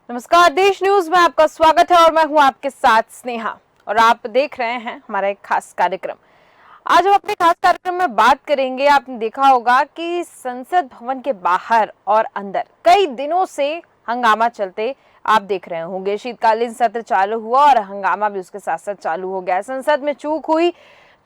नमस्कार, देश न्यूज में आपका स्वागत है और मैं हूं आपके साथ स्नेहा और आप देख रहे हैं हमारा एक खास कार्यक्रम। आज हम अपने खास कार्यक्रम में बात करेंगे। आपने देखा होगा कि संसद भवन के बाहर और अंदर कई दिनों से हंगामा चलते आप देख रहे होंगे। शीतकालीन सत्र चालू हुआ और हंगामा भी उसके साथ साथ चालू हो गया। संसद में चूक हुई,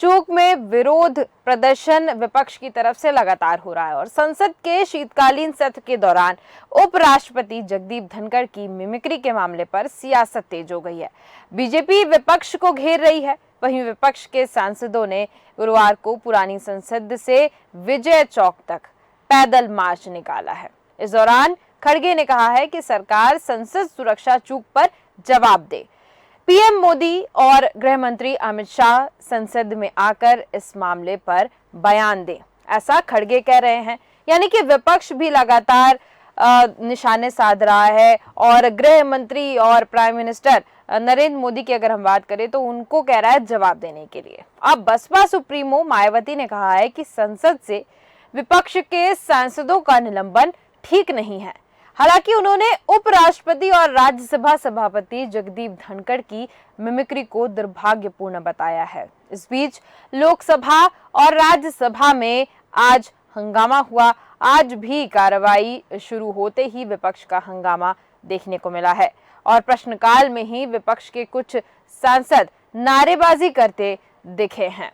चूक में विरोध प्रदर्शन विपक्ष की तरफ से लगातार हो रहा है और संसद के शीतकालीन सत्र के दौरान उपराष्ट्रपति जगदीप धनखड़ की मिमिक्री के मामले पर सियासत तेज हो गई है। बीजेपी विपक्ष को घेर रही है, वहीं विपक्ष के सांसदों ने गुरुवार को पुरानी संसद से विजय चौक तक पैदल मार्च निकाला है। इस दौरान खड़गे ने कहा है कि सरकार संसद सुरक्षा चूक पर जवाब दे। पीएम मोदी और गृह मंत्री अमित शाह संसद में आकर इस मामले पर बयान दें, ऐसा खड़गे कह रहे हैं। यानी कि विपक्ष भी लगातार निशाने साध रहा है और गृह मंत्री और प्राइम मिनिस्टर नरेंद्र मोदी की अगर हम बात करें तो उनको कह रहा है जवाब देने के लिए। अब बसपा सुप्रीमो मायावती ने कहा है कि संसद से विपक्ष के सांसदों का निलंबन ठीक नहीं है। हालांकि उन्होंने उपराष्ट्रपति और राज्यसभा सभापति जगदीप धनखड़ की मिमिक्री को दुर्भाग्यपूर्ण बताया है। इस बीच लोकसभा और राज्यसभा में आज हंगामा हुआ। आज भी कार्रवाई शुरू होते ही विपक्ष का हंगामा देखने को मिला है और प्रश्नकाल में ही विपक्ष के कुछ सांसद नारेबाजी करते दिखे हैं।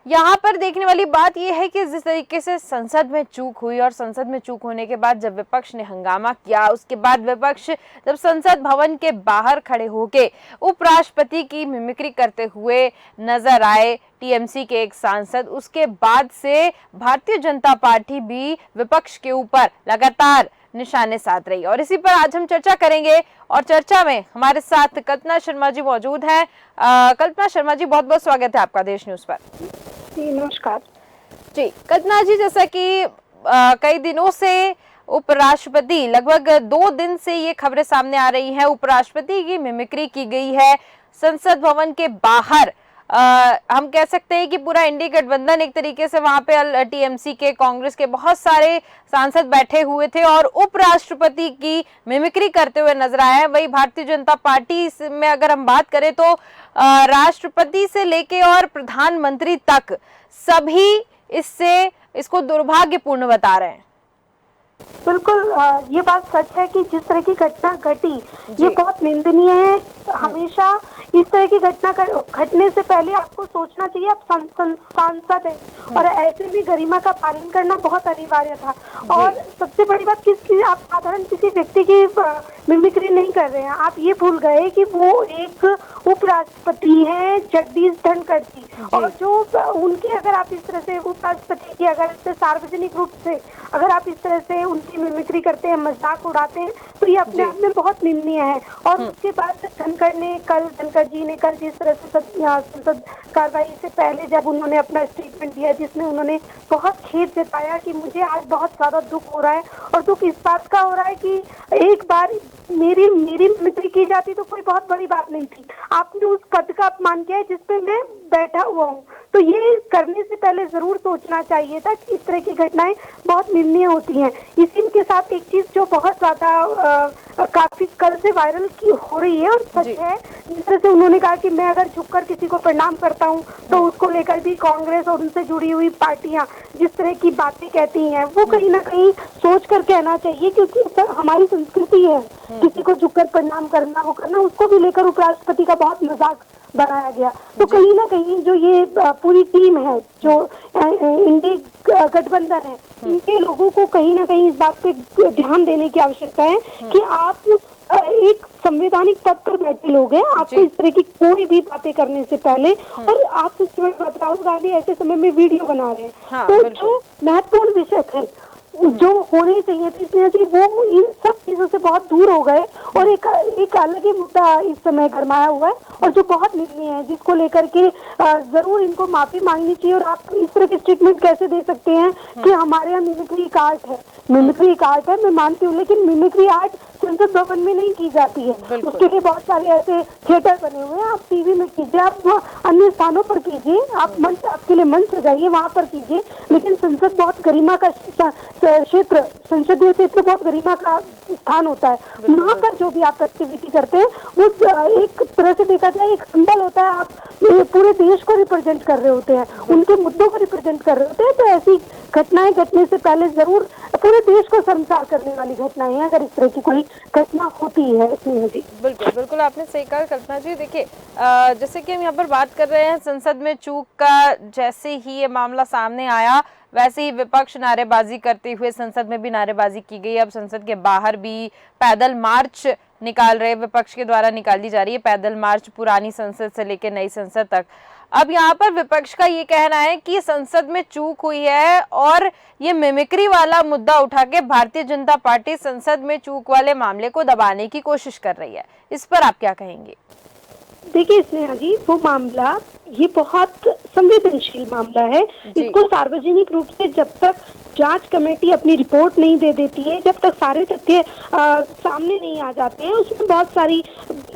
यहाँ पर देखने वाली बात यह है कि जिस तरीके से संसद में चूक हुई और संसद में चूक होने के बाद जब विपक्ष ने हंगामा किया, उसके बाद विपक्ष जब संसद भवन के बाहर खड़े होके उपराष्ट्रपति की मिमिक्री करते हुए नजर आए टीएमसी के एक सांसद, उसके बाद से भारतीय जनता पार्टी भी विपक्ष के ऊपर लगातार निशाने साध रही और इसी पर आज हम चर्चा करेंगे। और चर्चा में हमारे साथ कल्पना शर्मा जी मौजूद हैं। कल्पना शर्मा जी, बहुत बहुत स्वागत है आपका देश न्यूज पर। जी नमस्कार जी। कल्पना जी, जैसा कि कई दिनों से उपराष्ट्रपति, लगभग 2 दिन से ये खबरें सामने आ रही हैं, उपराष्ट्रपति की मिमिक्री की गई है संसद भवन के बाहर। हम कह सकते हैं कि पूरा इंडी गठबंधन एक तरीके से वहां पे टीएमसी के, कांग्रेस के बहुत सारे सांसद बैठे हुए थे और उपराष्ट्रपति की मिमिक्री करते हुए नजर आए हैं। वही भारतीय जनता पार्टी में अगर हम बात करें तो राष्ट्रपति से लेके और प्रधानमंत्री तक सभी इसको दुर्भाग्यपूर्ण बता रहे हैं। बिल्कुल, ये बात सच है कि जिस तरह की घटना घटी ये बहुत निंदनीय है। हमेशा इस तरह की घटना घटने से पहले आपको सोचना चाहिए आप सांसद है और ऐसे में गरिमा का पालन करना बहुत अनिवार्य था। और सबसे बड़ी बात आप साधारण किसी व्यक्ति की मिमिक्री नहीं कर रहे हैं, आप ये भूल गए कि वो एक उपराष्ट्रपति है जगदीप धनखड़ जी, और जो उनकी अगर आप इस तरह से उपराष्ट्रपति की अगर सार्वजनिक रूप से अगर आप इस तरह से उनकी मिमिक्री करते हैं, मजाक उड़ाते हैं, तो ये अपने आप में बहुत निंदनीय है। और उसके बाद धनखड़ जी ने कल जिस तरह से संसद कार्रवाई से पहले जब उन्होंने अपना स्टेटमेंट दिया जिसमें उन्होंने बहुत खेद जताया कि मुझे आज बहुत ज्यादा दुख हो रहा है और दुख इस बात का हो रहा है कि एक बार मेरी मिमिक्री की जाती तो कोई बहुत बड़ी बात नहीं थी, आपने उस पद का अपमान किया है जिसपे मैं बैठा हुआ हूँ। तो ये करने से पहले जरूर सोचना चाहिए था कि इस तरह की घटनाएं बहुत निंदनीय होती हैं। इसी के साथ एक चीज जो बहुत ज्यादा काफी कल से वायरल की हो रही है और सच है, जिस तरह से उन्होंने कहा कि मैं अगर झुककर किसी को प्रणाम करता हूं तो उसको लेकर भी कांग्रेस और उनसे जुड़ी हुई पार्टियां जिस तरह की बातें कहती हैं वो कहीं ना कहीं सोच कर कहना चाहिए, क्योंकि हमारी संस्कृति है किसी को झुककर प्रणाम करना, वो करना, उसको भी लेकर उपराष्ट्रपति का बहुत मजाक बनाया गया। तो कहीं ना कहीं जो ये पूरी टीम है जो इंडी गठबंधन है, इनके लोगों को कहीं ना कहीं इस बात पे ध्यान देने की आवश्यकता है कि आप एक संवैधानिक पद पर बैठे लोग हैं, आपको इस तरह की कोई भी बातें करने से पहले, और आप राहुल गांधी ऐसे समय में वीडियो बना रहे हैं, तो जो महत्वपूर्ण विषय थे जो होने चाहिए थे इसलिए वो इन सब चीजों से बहुत दूर हो गए और एक अलग ही मुद्दा इस समय गरमाया हुआ है और जो बहुत निंदनीय है, जिसको लेकर के जरूर इनको माफी मांगनी चाहिए। और आप इस तरह के स्टेटमेंट कैसे दे सकते हैं कि हमारे यहाँ मिमिक्री एक आर्ट है। मिमिक्री एक आर्ट है, मैं मानती हूँ, लेकिन मिमिक्री आर्ट संसद भवन में नहीं की जाती है। उसके लिए बहुत सारे ऐसे थिएटर बने हुए हैं, आप टीवी में कीजिए, आप अन्य स्थानों पर कीजिए, आप मंच, आपके लिए मंच सजाइए, वहां पर कीजिए। लेकिन संसद बहुत गरिमा का क्षेत्र, संसदीय क्षेत्र बहुत गरिमा का स्थान होता है। वहाँ पर जो भी आप एक्टिविटी करते हैं वो एक तरह से देखा जाए एक सिंबल होता है। आप पूरे देश को रिप्रेजेंट कर रहे होते हैं, उनके मुद्दों को रिप्रेजेंट कर रहे होते हैं। तो ऐसी घटनाएं घटने से पहले जरूर पूरे देश को शर्मसार करने वाली घटनाएं हैं, अगर इस तरह की कोई घटना होती है इसमें। जी बिल्कुल बिल्कुल, आपने सही कहा कल्पना जी। देखिए, जैसे कि हम यहाँ पर बात कर रहे हैं संसद में चूक का, जैसे ही ये मामला सामने आया वैसे ही विपक्ष नारेबाजी करते हुए, संसद में भी नारेबाजी की गई। अब संसद के बाहर भी पैदल मार्च निकाल रहे, विपक्ष के द्वारा निकाली जा रही है पैदल मार्च, पुरानी संसद से लेकर नई संसद तक। अब यहाँ पर विपक्ष का ये कहना है कि संसद में चूक हुई है और ये मिमिक्री वाला मुद्दा उठा के भारतीय जनता पार्टी संसद में चूक वाले मामले को दबाने की कोशिश कर रही है। इस पर आप क्या कहेंगे? देखिए स्नेहा जी, वो मामला ये बहुत संवेदनशील मामला है। इसको सार्वजनिक रूप से जब तक जांच कमेटी अपनी रिपोर्ट नहीं दे देती है, जब तक सारे तथ्य सामने नहीं आ जाते हैं, उसमें बहुत सारी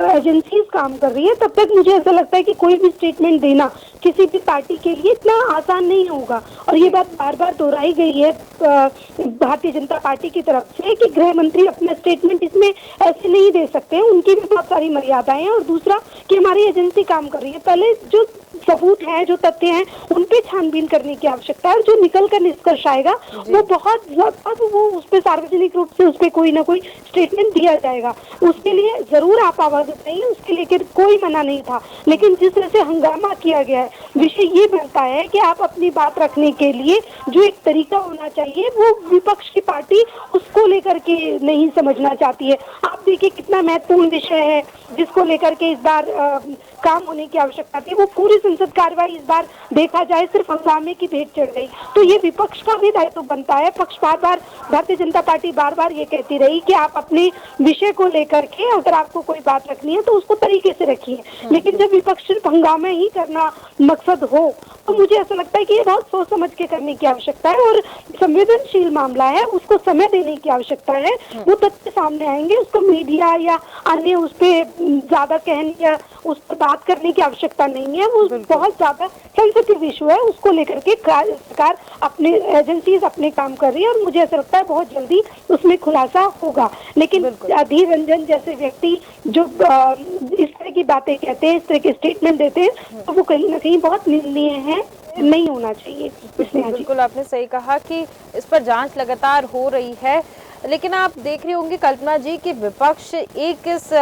एजेंसीज काम कर रही है, तब तक मुझे ऐसा लगता है कि कोई भी स्टेटमेंट देना किसी भी पार्टी के लिए इतना आसान नहीं होगा। और ये बात बार बार दोहराई गई है भारतीय जनता पार्टी की तरफ से कि गृह मंत्री अपना स्टेटमेंट इसमें ऐसे नहीं दे सकते हैं, उनकी भी बहुत सारी मर्यादाएं हैं। और दूसरा कि हमारी एजेंसी काम कर रही है, पहले जो सबूत है, जो तथ्य हैं, उन पे छानबीन करने की आवश्यकता है। और जो निकल कर निष्कर्ष आएगा वो बहुत अब वो उस पे सार्वजनिक रूप से उस पे कोई ना कोई स्टेटमेंट दिया जाएगा। उसके लिए जरूर आप आवाज उठाइए, उसके लिए कोई मना नहीं था। लेकिन जिस तरह से हंगामा किया गया है, विषय ये बनता है कि आप अपनी बात रखने के लिए जो एक तरीका होना चाहिए, वो विपक्ष की पार्टी उसको लेकर के नहीं समझना चाहती है। आप देखिए कितना महत्वपूर्ण विषय है जिसको लेकर के इस बार काम होने की आवश्यकता थी, वो पूरी संसद कार्रवाई इस बार देखा जाए सिर्फ हंगामे की भेंट चढ़ गई। तो ये विपक्ष का भी दायित्व बनता है। पक्ष बार बार, भारतीय जनता पार्टी बार बार ये कहती रही कि आप अपने विषय को लेकर के अगर आपको कोई बात रखनी है तो उसको तरीके से रखिए। लेकिन जब विपक्ष सिर्फ हंगामे ही करना मकसद हो तो मुझे ऐसा लगता है कि ये बहुत सोच समझ के करने की आवश्यकता है। और संवेदनशील मामला है, उसको समय देने की आवश्यकता है। वो तथ्य सामने आएंगे, उसको मीडिया या अन्य उस पर ज्यादा कहने या उस पर बात करने की आवश्यकता नहीं है। वो बहुत ज्यादा सेंसिटिव इशू है, उसको लेकर के सरकार अपने एजेंसीज अपने काम कर रही है। और मुझे ऐसा लगता है बहुत जल्दी उसमें खुलासा होगा। लेकिन अधीर रंजन जैसे व्यक्ति जो इस तरह की बातें कहते हैं, इस तरह के स्टेटमेंट देते हैं, तो वो कहीं ना कहीं बहुत निंदनीय है, नहीं होना चाहिए। बिल्कुल आपने सही कहा कि इस पर जांच लगातार हो रही है। लेकिन आप देख रही होंगी कल्पना जी कि विपक्ष इस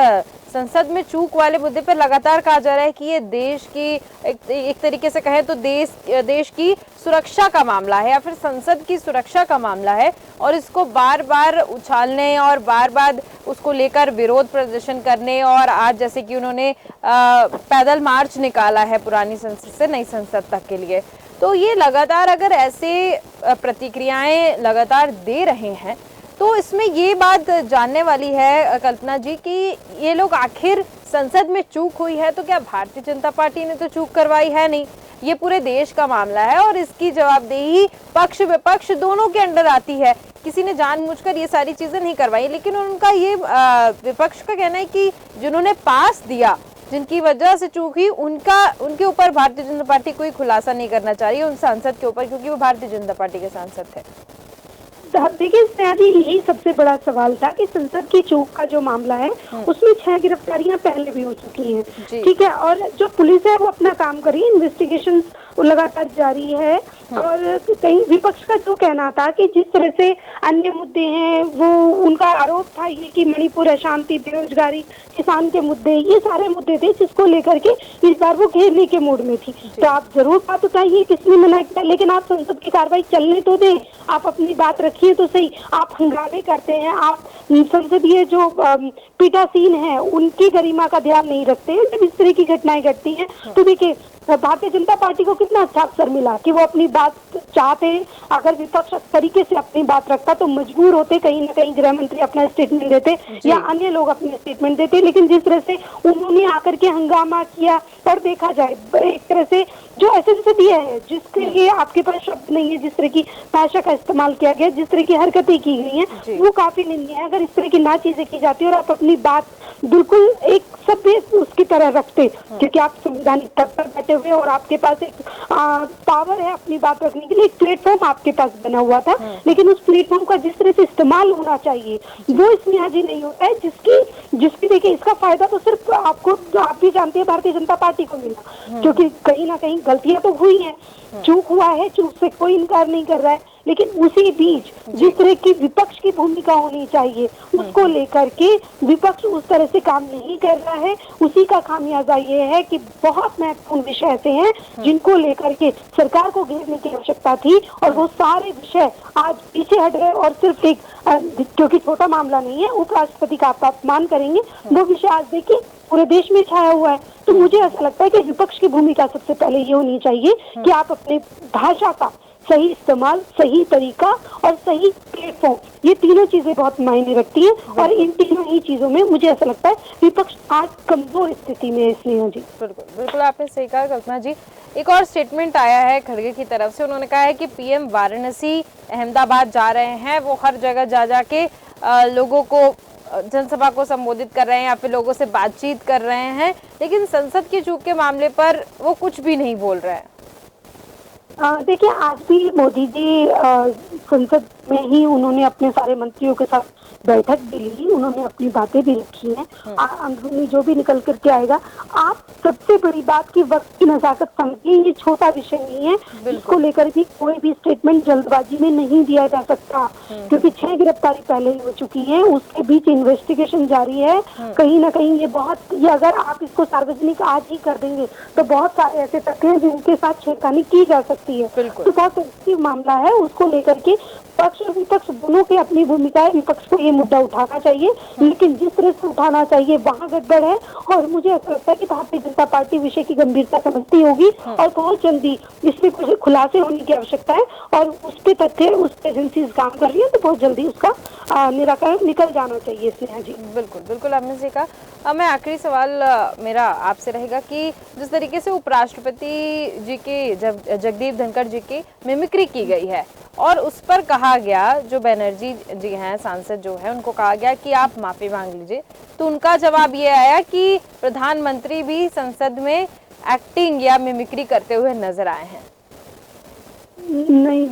संसद में चूक वाले मुद्दे पर लगातार कहा जा रहा है कि ये देश की एक तरीके से कहें तो देश की सुरक्षा का मामला है या फिर संसद की सुरक्षा का मामला है। और इसको बार बार उछालने और बार बार उसको लेकर विरोध प्रदर्शन करने, और आज जैसे कि उन्होंने पैदल मार्च निकाला है पुरानी संसद से नई संसद तक के लिए, तो ये लगातार अगर ऐसे प्रतिक्रियाएं लगातार दे रहे हैं तो इसमें ये बात जानने वाली है कल्पना जी कि ये लोग आखिर संसद में चूक हुई है तो क्या भारतीय जनता पार्टी ने तो चूक करवाई है नहीं, ये पूरे देश का मामला है और इसकी जवाबदेही पक्ष विपक्ष दोनों के अंडर आती है। किसी ने जानबूझकर ये सारी चीजें नहीं करवाई। लेकिन उनका ये विपक्ष का कहना है कि जिन्होंने पास दिया, जिनकी वजह से चूक हुई, उनके ऊपर भारतीय जनता पार्टी कोई खुलासा नहीं करना चाह रही है उन सांसद के ऊपर, क्योंकि वो भारतीय जनता पार्टी के सांसद थे। देखिए स्नेहा जी, यही सबसे बड़ा सवाल था कि संसद की चूक का जो मामला है उसमें 6 गिरफ्तारियां पहले भी हो चुकी हैं, ठीक है। और जो पुलिस है वो अपना काम कर रही है, इन्वेस्टिगेशन लगातार जारी है। और कहीं विपक्ष का जो कहना था कि जिस तरह से अन्य मुद्दे हैं, वो उनका आरोप था ये कि मणिपुर, अशांति, बेरोजगारी, किसान के मुद्दे, ये सारे मुद्दे थे जिसको लेकर के इस बार वो घेरने के मूड में थी। तो आप जरूर बात उठाइए, किसने मना किया, लेकिन आप संसद की कार्रवाई चलने तो दें, आप अपनी बात रखिए तो सही। आप हंगामे करते हैं, आप संसदीय जो पीठासीन है उनकी गरिमा का ध्यान नहीं रखते हैं। जब इस तरह की घटनाएं घटती हैं तो देखिए भारतीय जनता पार्टी को कितना अच्छा अवसर मिला कि वो अपनी बात चाहते, अगर विपक्ष तरीके से अपनी बात रखता तो मजबूर होते, कहीं ना कहीं गृह मंत्री अपना स्टेटमेंट देते या अन्य लोग अपने स्टेटमेंट देते। लेकिन जिस तरह से उन्होंने आकर के हंगामा किया, और देखा जाए एक तरह से जो ऐसे जैसे दिया है जिसके लिए आपके पास शब्द नहीं है, जिस तरह की भाषा का इस्तेमाल किया गया, जिस तरह की हरकतें की गई हैं, वो काफी निंदनीय है। अगर इस तरह की ना चीजें की जाती और आप अपनी बात बिल्कुल एक सभ्य उसकी तरह रखते, क्योंकि आप संवैधानिक पद पर बैठे हुए और आपके पास एक पावर है अपनी बात रखने के लिए, एक प्लेटफॉर्म आपके पास बना हुआ था, लेकिन उस प्लेटफॉर्म का जिस तरह से इस्तेमाल होना चाहिए वो इसमें आज ही नहीं होता है, जिसकी देखिए इसका फायदा तो सिर्फ आपको, आप भी जानते हैं, भारतीय जनता पार्टी को मिला, क्योंकि कहीं ना कहीं गलतियां तो हुई हैं, चूक हुआ है, चूक से कोई इनकार नहीं कर रहा है, लेकिन उसी बीच जिस तरह की विपक्ष की भूमिका होनी चाहिए उसको लेकर के विपक्ष उस तरह से काम नहीं कर रहा है। उसी का खामियाजा ये है कि बहुत महत्वपूर्ण विषय ऐसे हैं जिनको लेकर के सरकार को घेरने की आवश्यकता थी, और वो सारे विषय आज पीछे हट गए, और सिर्फ एक क्योंकि छोटा मामला नहीं है, उपराष्ट्रपति का आप अपमान करेंगे, वो विषय आज देखिए पूरे देश में छाया हुआ है। तो मुझे ऐसा लगता है कि विपक्ष की भूमिका सबसे पहले ये होनी चाहिए कि आप अपने भाषा का सही इस्तेमाल, सही तरीका और सही प्लेटफॉर्म, ये तीनों चीजें बहुत मायने रखती हैं, और इन तीनों ही चीजों में मुझे ऐसा लगता है विपक्ष आज कमजोर स्थिति में है। इसलिए जी बिल्कुल बिल्कुल आपने सही कहा कल्पना जी। एक और स्टेटमेंट आया है खड़गे की तरफ से, उन्होंने कहा है कि पीएम वाराणसी अहमदाबाद जा रहे हैं, वो हर जगह जा जाके लोगों को, जनसभा को संबोधित कर रहे हैं या फिर लोगों से बातचीत कर रहे हैं, लेकिन संसद की चूक के मामले पर वो कुछ भी नहीं बोल रहे हैं। देखिए, आज भी मोदी जी संसद में ही उन्होंने अपने सारे मंत्रियों के साथ बैठक भी ली, उन्होंने अपनी बातें भी रखी हैं, अंदरूनी जो भी निकल करके आएगा। आप सबसे बड़ी बात की वक्त की नजाकत समझिए, ये छोटा विषय नहीं है, इसको लेकर भी कोई भी स्टेटमेंट जल्दबाजी में नहीं दिया जा सकता, क्योंकि 6 गिरफ्तारी पहले ही हो चुकी है, उसके बीच इन्वेस्टिगेशन जारी है। कहीं ना कहीं ये अगर आप इसको सार्वजनिक आज ही कर देंगे तो बहुत सारे ऐसे तथ्य हैं जिनके साथ छेड़खानी की जा सकती है, तो बहुत सेंसिटिव मामला है। उसको लेकर के पक्ष और विपक्ष दोनों की अपनी भूमिका है। विपक्ष को ये मुद्दा उठाना चाहिए, लेकिन जिस तरह से उठाना चाहिए वहाँ गड़बड़ है, और मुझे ऐसा लगता है कि भारतीय जनता पार्टी विषय की गंभीरता समझती होगी और बहुत जल्दी इसमें कुछ खुलासे होने की आवश्यकता है, और उस पे तथ्य, उस पे एजेंसीज काम कर रही है, तो बहुत जल्दी उसका निराकरण निकल जाना चाहिए इसमें। जी बिल्कुल बिल्कुल आपने सही कहा। मैं आखिरी सवाल मेरा आपसे रहेगा कि जिस तरीके से उपराष्ट्रपति जी के जगदीप धनखड़ जी की मिमिक्री की गई है और उस पर कहा गया, जो बनर्जी जी हैं सांसद जो है, उनको कहा गया कि आप माफी मांग लीजिए, तो उनका जवाब ये आया कि प्रधानमंत्री भी संसद में एक्टिंग या मिमिक्री करते हुए नजर आए हैं। नहीं,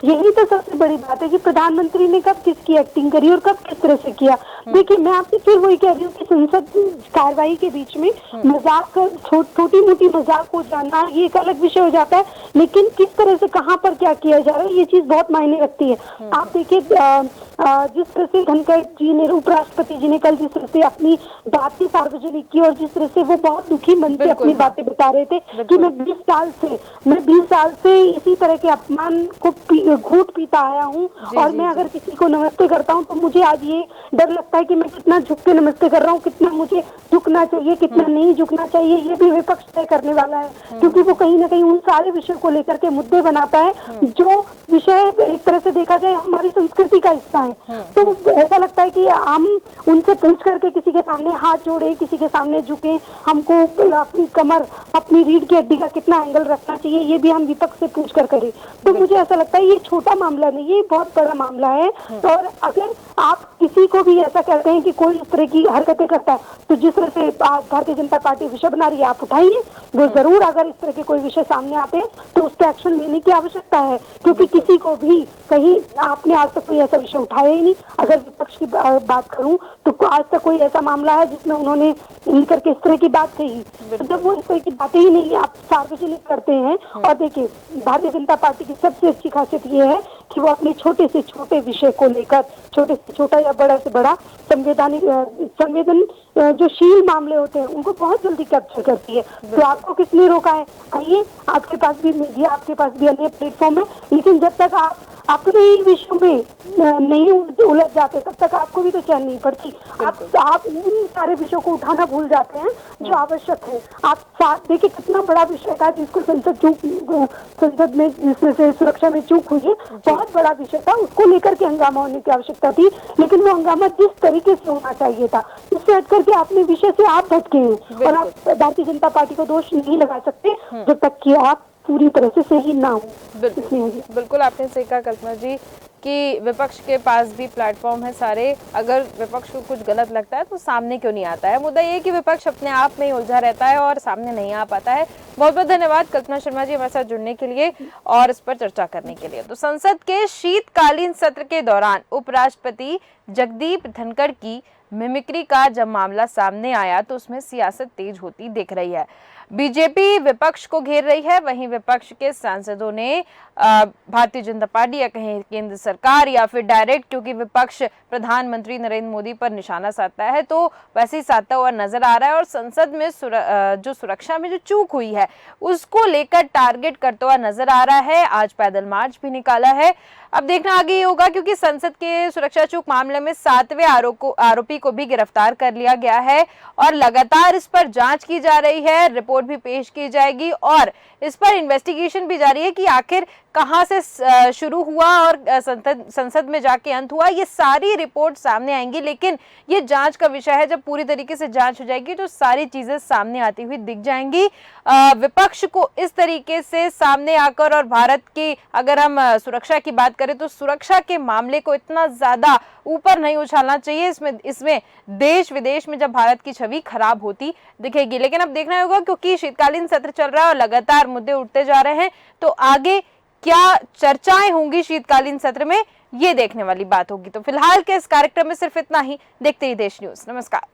यही तो सबसे बड़ी बात है कि प्रधानमंत्री ने कब किसकी एक्टिंग करी और कब किस तरह से किया। देखिए, मैं आपसे फिर वही कह रही हूँ कि संसद कार्रवाई के बीच में मजाक कर, छोटी मोटी मजाक हो जाना ये एक अलग विषय हो जाता है, लेकिन किस तरह से कहाँ पर क्या किया जा रहा है ये चीज बहुत मायने रखती है। आप देखिए, जिस तरह से धनखड़ जी ने, उपराष्ट्रपति जी ने कल जिस तरह से अपनी बातें सार्वजनिक की, और जिस तरह से वो बहुत दुखी मन से अपनी बातें बता रहे थे कि मैं 20 साल से इसी तरह के अपमान को घूंट पीता आया हूँ, और मैं अगर किसी को नमस्ते करता हूँ तो मुझे आज ये डर लगता है कि मैं कितना झुक के नमस्ते कर रहा हूँ, कितना मुझे झुकना चाहिए, कितना नहीं झुकना चाहिए, ये भी विपक्ष तय करने वाला है, क्योंकि वो कहीं ना कहीं उन सारे विषयों को लेकर के मुद्दे बनाता है जो विषय एक तरह से देखा जाए हमारी संस्कृति का हिस्सा है। तो ऐसा लगता है कि हम उनसे पूछ करके किसी के सामने हाथ जोड़े, किसी के सामने झुके, हमको अपनी कमर, अपनी रीढ़ की हड्डी का कितना एंगल रखना चाहिए, ये भी हम विपक्ष से पूछ कर करें। तो मुझे ऐसा लगता है ये छोटा मामला नहीं है, ये बहुत बड़ा मामला है। और अगर आप किसी को भी ऐसा कहते हैं कि कोई इस तरह की हरकतें करता है, तो जिस तरह से भारतीय जनता पार्टी विषय बना रही है, आप उठाइए वो जरूर। अगर इस तरह के कोई विषय सामने आते हैं तो उस पर एक्शन लेने की आवश्यकता है, क्योंकि किसी को भी कहीं आपने आज तक कोई ऐसा विषय उठाया ही नहीं। अगर विपक्ष की बात करूं तो आज तक कोई ऐसा मामला है जिसमें उन्होंने मिलकर के इस तरह की बात कही, तो जब वो इस तरह की बातें ही नहीं आप सार्वजनिक करते हैं। और देखिए, भारतीय जनता पार्टी की सबसे अच्छी खासियत ये है कि वो अपने छोटे से छोटे विषय को लेकर, छोटे से छोटा या बड़ा से बड़ा संवेदन जो शील मामले होते हैं उनको बहुत जल्दी कैप्चर करती है। तो आपको किसने रोका है? आइए, आपके पास भी मीडिया, आपके पास भी अन्य प्लेटफॉर्म है, लेकिन जब तक आप अपने ही विषयों में नहीं उलझ जाते तब तक आपको भी तो चैन नहीं पड़ती। आप उन सारे विषयों को उठाना भूल जाते हैं जो आवश्यक है। आप साथ देखिए कितना बड़ा विषय था जिसको संसद में जिसमें से सुरक्षा में चूक हुई है, बहुत बड़ा विषय था, उसको लेकर के हंगामा होने की आवश्यकता थी, लेकिन वो हंगामा जिस तरीके से होना चाहिए था उससे हट करके अपने विषय से आप भटके हैं। और आप भारतीय जनता पार्टी को दोष नहीं लगा सकते जब तक कि आप पूरी तरह से सही ना हो। बिल्कुल आपने सही कहा कल्पना जी कि विपक्ष के पास भी प्लेटफॉर्म है सारे, अगर विपक्ष को कुछ गलत लगता है तो सामने क्यों नहीं आता है। मुद्दा ये कि विपक्ष अपने आप में ही उलझा रहता है और सामने नहीं आ पाता है। बहुत बहुत धन्यवाद कल्पना शर्मा जी हमारे साथ जुड़ने के लिए और इस पर चर्चा करने के लिए। तो संसद के शीतकालीन सत्र के दौरान उपराष्ट्रपति जगदीप धनखड़ की मिमिक्री का जब मामला सामने आया तो उसमें सियासत तेज होती दिख रही है। बीजेपी विपक्ष को घेर रही है, वहीं विपक्ष के सांसदों ने भारतीय जनता पार्टी या कहीं केंद्र सरकार या फिर डायरेक्ट, क्योंकि विपक्ष प्रधानमंत्री नरेंद्र मोदी पर निशाना साधता है तो वैसे ही साधता हुआ नजर आ रहा है और संसद में जो सुरक्षा में जो चूक हुई है उसको लेकर टारगेट करता हुआ नजर आ रहा है। आज पैदल मार्च भी निकाला है। अब देखना आगे ये होगा क्योंकि संसद के सुरक्षा चूक मामले में 7वें आरोपी को भी गिरफ्तार कर लिया गया है और लगातार इस पर जांच की जा रही है, रिपोर्ट भी पेश की जाएगी और इस पर इन्वेस्टिगेशन भी जारी है कि आखिर कहां से शुरू हुआ और संसद में जाके अंत हुआ। ये सारी रिपोर्ट सामने आएंगी, लेकिन ये जांच का विषय है। जब पूरी तरीके से जांच हो जाएगी तो सारी चीजें सामने आती हुई दिख जाएंगी। विपक्ष को इस तरीके से सामने आकर, और भारत की अगर हम सुरक्षा की बात करें तो सुरक्षा के मामले को इतना ज्यादा ऊपर नहीं उछालना चाहिए। इसमें देश विदेश में जब भारत की छवि खराब होती दिखेगी। लेकिन अब देखना होगा क्योंकि शीतकालीन सत्र चल रहा है और लगातार मुद्दे उठते जा रहे हैं, तो आगे क्या चर्चाएं होंगी शीतकालीन सत्र में, ये देखने वाली बात होगी। तो फिलहाल के इस कार्यक्रम में सिर्फ इतना ही। देखते ही देश न्यूज। नमस्कार।